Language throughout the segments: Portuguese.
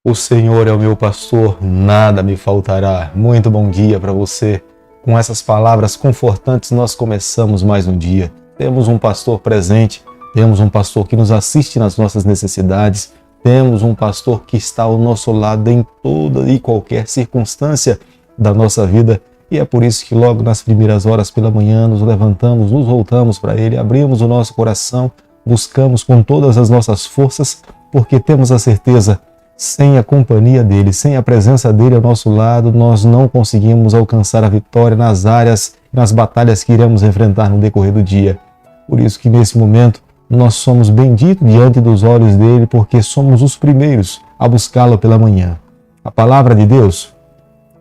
O Senhor é o meu pastor, nada me faltará. Muito bom dia para você. Com essas palavras confortantes, nós começamos mais um dia. Temos um pastor presente, temos um pastor que nos assiste nas nossas necessidades, temos um pastor que está ao nosso lado em toda e qualquer circunstância da nossa vida. E é por isso que logo nas primeiras horas pela manhã nos levantamos, nos voltamos para Ele, abrimos o nosso coração, buscamos com todas as nossas forças, porque temos a certeza, sem a companhia dEle, sem a presença dEle ao nosso lado, nós não conseguimos alcançar a vitória nas áreas e nas batalhas que iremos enfrentar no decorrer do dia. Por isso que nesse momento nós somos benditos diante dos olhos dEle, porque somos os primeiros a buscá-lo pela manhã. A palavra de Deus,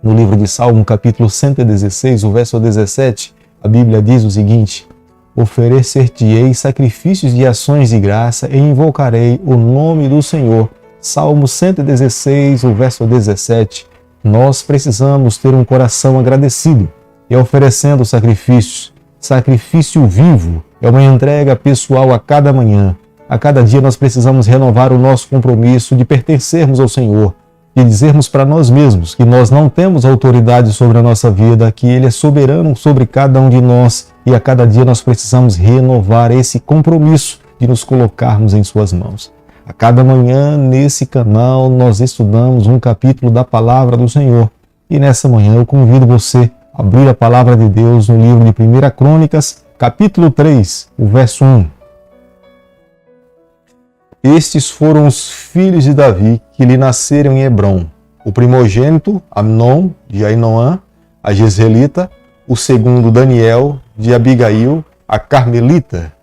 no livro de Salmo, capítulo 116, o verso 17, a Bíblia diz o seguinte: oferecer-te-ei sacrifícios de ações de graça e invocarei o nome do Senhor. Salmo 116, o verso 17. Nós precisamos ter um coração agradecido e oferecendo sacrifícios. Sacrifício vivo é uma entrega pessoal a cada manhã. A cada dia nós precisamos renovar o nosso compromisso de pertencermos ao Senhor e dizermos para nós mesmos que nós não temos autoridade sobre a nossa vida, que Ele é soberano sobre cada um de nós e a cada dia nós precisamos renovar esse compromisso de nos colocarmos em Suas mãos. A cada manhã, nesse canal, nós estudamos um capítulo da Palavra do Senhor. E nessa manhã eu convido você a abrir a Palavra de Deus no livro de 1 Crônicas, capítulo 3, o verso 1. Estes foram os filhos de Davi que lhe nasceram em Hebrom. O primogênito, Amnon, de Ainoã, a Jezreelita. O segundo, Daniel, de Abigail, a Carmelita.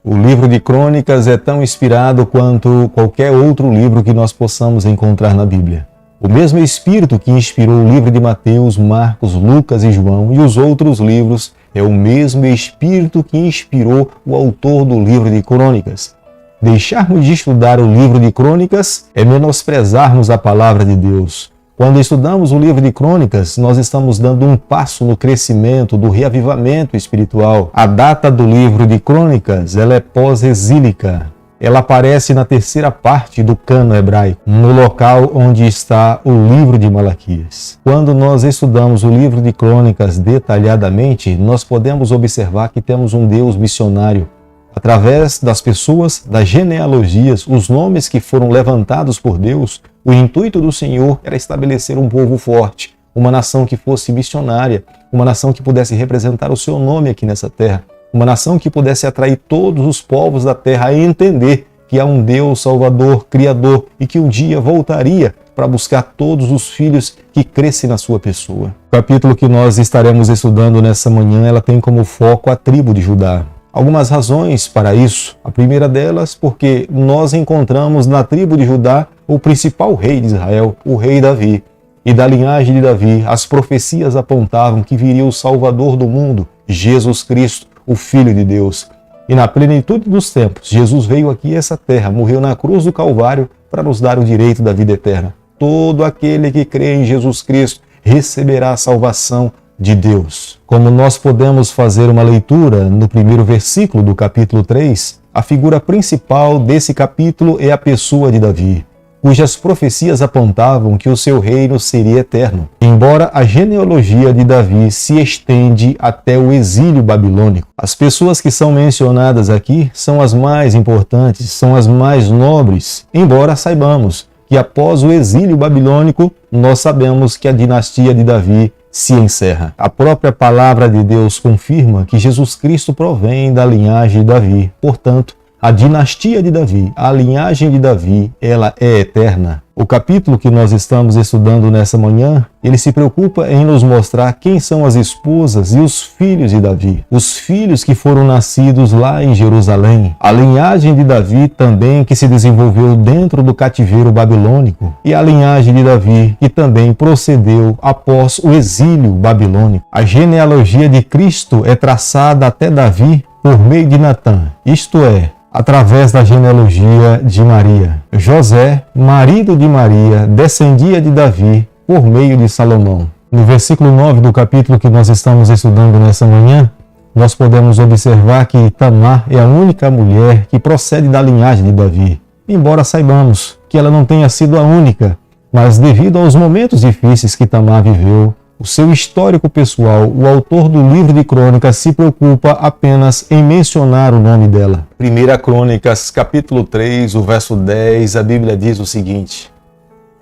O livro de Crônicas é tão inspirado quanto qualquer outro livro que nós possamos encontrar na Bíblia. O mesmo Espírito que inspirou o livro de Mateus, Marcos, Lucas e João e os outros livros é o mesmo Espírito que inspirou o autor do livro de Crônicas. Deixarmos de estudar o livro de Crônicas é menosprezarmos a palavra de Deus. Quando estudamos o livro de Crônicas, nós estamos dando um passo no crescimento do reavivamento espiritual. A data do livro de Crônicas, ela é pós-exílica. Ela aparece na terceira parte do cânon hebraico, no local onde está o livro de Malaquias. Quando nós estudamos o livro de Crônicas detalhadamente, nós podemos observar que temos um Deus missionário. Através das pessoas, das genealogias, os nomes que foram levantados por Deus, o intuito do Senhor era estabelecer um povo forte, uma nação que fosse missionária, uma nação que pudesse representar o seu nome aqui nessa terra, uma nação que pudesse atrair todos os povos da terra a entender que há um Deus Salvador, Criador e que um dia voltaria para buscar todos os filhos que crescem na sua pessoa. O capítulo que nós estaremos estudando nessa manhã, ela tem como foco a tribo de Judá. Algumas razões para isso. A primeira delas, porque nós encontramos na tribo de Judá o principal rei de Israel, o rei Davi. E da linhagem de Davi, as profecias apontavam que viria o Salvador do mundo, Jesus Cristo, o Filho de Deus. E na plenitude dos tempos, Jesus veio aqui a essa terra, morreu na cruz do Calvário para nos dar o direito da vida eterna. Todo aquele que crê em Jesus Cristo receberá a salvação de Deus. Como nós podemos fazer uma leitura no primeiro versículo do capítulo 3, a figura principal desse capítulo é a pessoa de Davi, cujas profecias apontavam que o seu reino seria eterno. Embora a genealogia de Davi se estende até o exílio babilônico, as pessoas que são mencionadas aqui são as mais importantes, são as mais nobres, embora saibamos que após o exílio babilônico, nós sabemos que a dinastia de Davi se encerra. A própria palavra de Deus confirma que Jesus Cristo provém da linhagem de Davi. Portanto, a dinastia de Davi, a linhagem de Davi, ela é eterna. O capítulo que nós estamos estudando nessa manhã, ele se preocupa em nos mostrar quem são as esposas e os filhos de Davi. Os filhos que foram nascidos lá em Jerusalém. A linhagem de Davi também que se desenvolveu dentro do cativeiro babilônico. E a linhagem de Davi que também procedeu após o exílio babilônico. A genealogia de Cristo é traçada até Davi por meio de Natã, isto é, através da genealogia de Maria. José, marido de Maria, descendia de Davi por meio de Salomão. No versículo 9 do capítulo que nós estamos estudando nessa manhã, nós podemos observar que Tamar é a única mulher que procede da linhagem de Davi. Embora saibamos que ela não tenha sido a única, Mas devido aos momentos difíceis que Tamar viveu, o seu histórico pessoal, o autor do livro de Crônicas se preocupa apenas em mencionar o nome dela. 1 Crônicas, capítulo 3, o verso 10, a Bíblia diz o seguinte: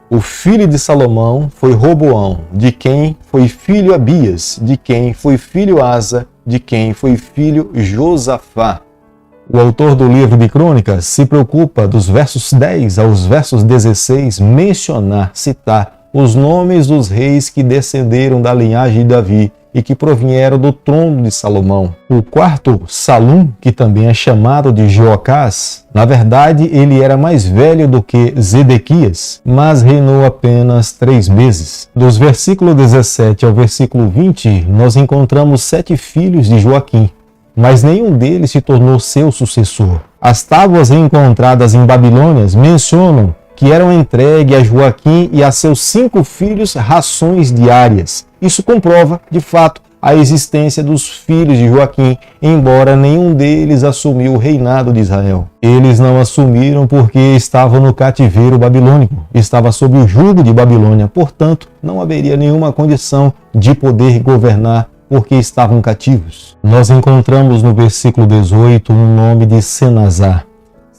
o filho de Salomão foi Roboão, de quem foi filho Abias, de quem foi filho Asa, de quem foi filho Josafá. O autor do livro de Crônicas se preocupa dos versos 10 aos versos 16 mencionar, citar os nomes dos reis que descenderam da linhagem de Davi e que provieram do trono de Salomão. O quarto, Salum, que também é chamado de Joacás, na verdade ele era mais velho do que Zedequias, mas reinou apenas 3 meses. Dos versículos 17 ao versículo 20, nós encontramos 7 filhos de Joaquim, mas nenhum deles se tornou seu sucessor. As tábuas encontradas em Babilônia mencionam que eram entregues a Joaquim e a seus 5 filhos rações diárias. Isso comprova, de fato, a existência dos filhos de Joaquim, embora nenhum deles assumiu o reinado de Israel. Eles não assumiram porque estavam no cativeiro babilônico, estava sob o jugo de Babilônia, portanto, não haveria nenhuma condição de poder governar porque estavam cativos. Nós encontramos no versículo 18 o nome de Senazar.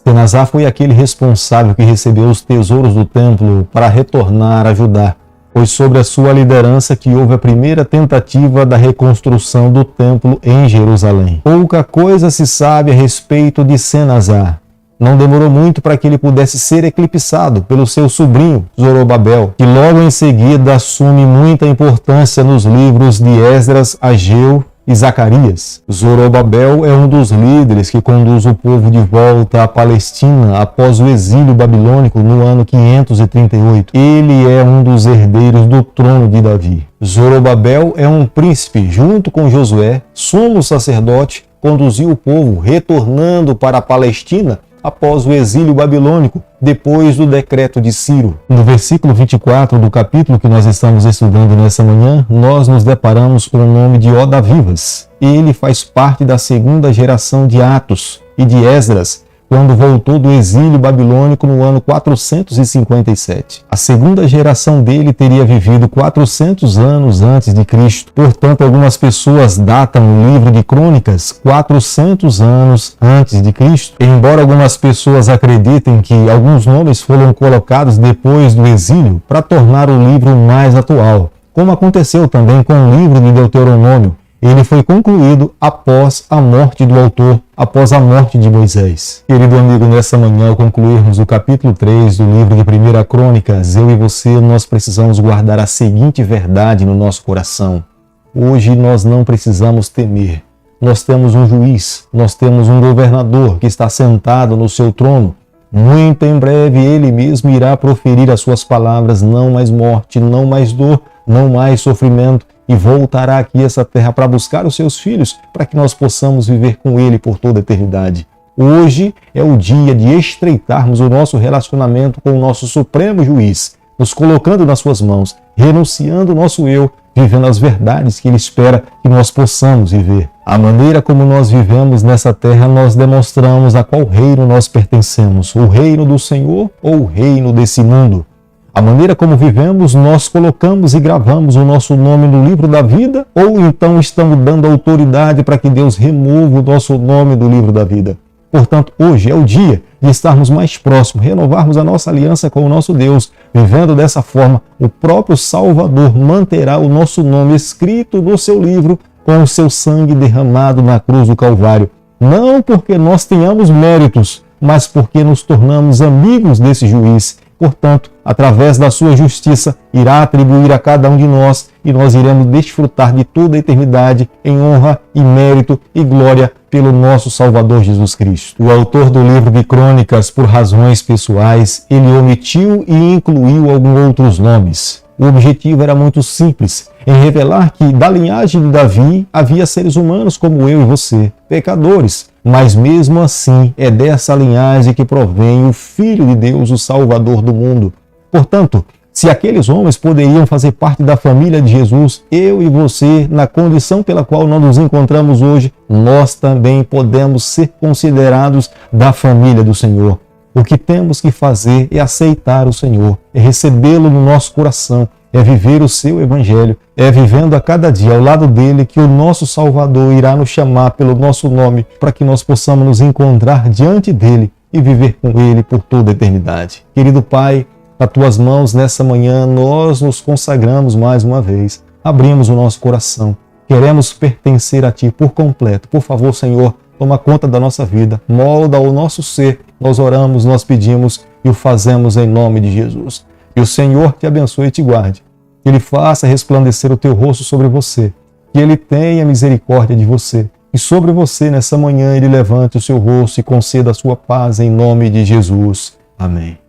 Senazar foi aquele responsável que recebeu os tesouros do templo para retornar a Judá. Foi sobre a sua liderança que houve a primeira tentativa da reconstrução do templo em Jerusalém. Pouca coisa se sabe a respeito de Senazar. Não demorou muito para que ele pudesse ser eclipsado pelo seu sobrinho, Zorobabel, que logo em seguida assume muita importância nos livros de Esdras, Ageu e Zacarias. Zorobabel é um dos líderes que conduz o povo de volta à Palestina após o exílio babilônico no ano 538. Ele é um dos herdeiros do trono de Davi. Zorobabel é um príncipe, junto com Josué, sumo sacerdote, conduziu o povo retornando para a Palestina após o exílio babilônico, depois do decreto de Ciro. No versículo 24 do capítulo que nós estamos estudando nessa manhã, nós nos deparamos com o nome de Odavivas. Ele faz parte da segunda geração de Atos e de Esdras, quando voltou do exílio babilônico no ano 457. A segunda geração dele teria vivido 400 anos antes de Cristo. Portanto, algumas pessoas datam o livro de Crônicas 400 anos antes de Cristo. Embora algumas pessoas acreditem que alguns nomes foram colocados depois do exílio para tornar o livro mais atual, como aconteceu também com o livro de Deuteronômio. Ele foi concluído após a morte do autor, após a morte de Moisés. Querido amigo, nessa manhã, ao concluirmos o capítulo 3 do livro de 1 Crônicas, eu e você, nós precisamos guardar a seguinte verdade no nosso coração. Hoje nós não precisamos temer. Nós temos um juiz, nós temos um governador que está sentado no seu trono. Muito em breve ele mesmo irá proferir as suas palavras: não mais morte, não mais dor, não mais sofrimento, e voltará aqui a essa terra para buscar os seus filhos, para que nós possamos viver com ele por toda a eternidade. Hoje é o dia de estreitarmos o nosso relacionamento com o nosso Supremo Juiz, nos colocando nas suas mãos, renunciando o nosso eu, vivendo as verdades que ele espera que nós possamos viver. A maneira como nós vivemos nessa terra, nós demonstramos a qual reino nós pertencemos, o reino do Senhor ou o reino desse mundo. A maneira como vivemos, nós colocamos e gravamos o nosso nome no livro da vida, ou então estamos dando autoridade para que Deus remova o nosso nome do livro da vida. Portanto, hoje é o dia de estarmos mais próximos, renovarmos a nossa aliança com o nosso Deus. Vivendo dessa forma, o próprio Salvador manterá o nosso nome escrito no seu livro com o seu sangue derramado na cruz do Calvário. Não porque nós tenhamos méritos, mas porque nos tornamos amigos desse juiz. Portanto, através da sua justiça, irá atribuir a cada um de nós e nós iremos desfrutar de toda a eternidade em honra e mérito e glória pelo nosso Salvador Jesus Cristo. O autor do livro de Crônicas, por razões pessoais, ele omitiu e incluiu alguns outros nomes. O objetivo era muito simples, em revelar que da linhagem de Davi havia seres humanos como eu e você, pecadores, mas mesmo assim é dessa linhagem que provém o Filho de Deus, o Salvador do mundo. Portanto, se aqueles homens poderiam fazer parte da família de Jesus, eu e você, na condição pela qual nós nos encontramos hoje, nós também podemos ser considerados da família do Senhor. O que temos que fazer é aceitar o Senhor, é recebê-lo no nosso coração, é viver o seu evangelho, é vivendo a cada dia ao lado dele que o nosso Salvador irá nos chamar pelo nosso nome para que nós possamos nos encontrar diante dele e viver com ele por toda a eternidade. Querido Pai, nas tuas mãos nessa manhã nós nos consagramos mais uma vez, abrimos o nosso coração, queremos pertencer a ti por completo. Por favor, Senhor, toma conta da nossa vida, molda o nosso ser. Nós oramos, nós pedimos e o fazemos em nome de Jesus. Que o Senhor te abençoe e te guarde. Que Ele faça resplandecer o teu rosto sobre você. Que Ele tenha misericórdia de você. E sobre você, nessa manhã, Ele levante o seu rosto e conceda a sua paz em nome de Jesus. Amém.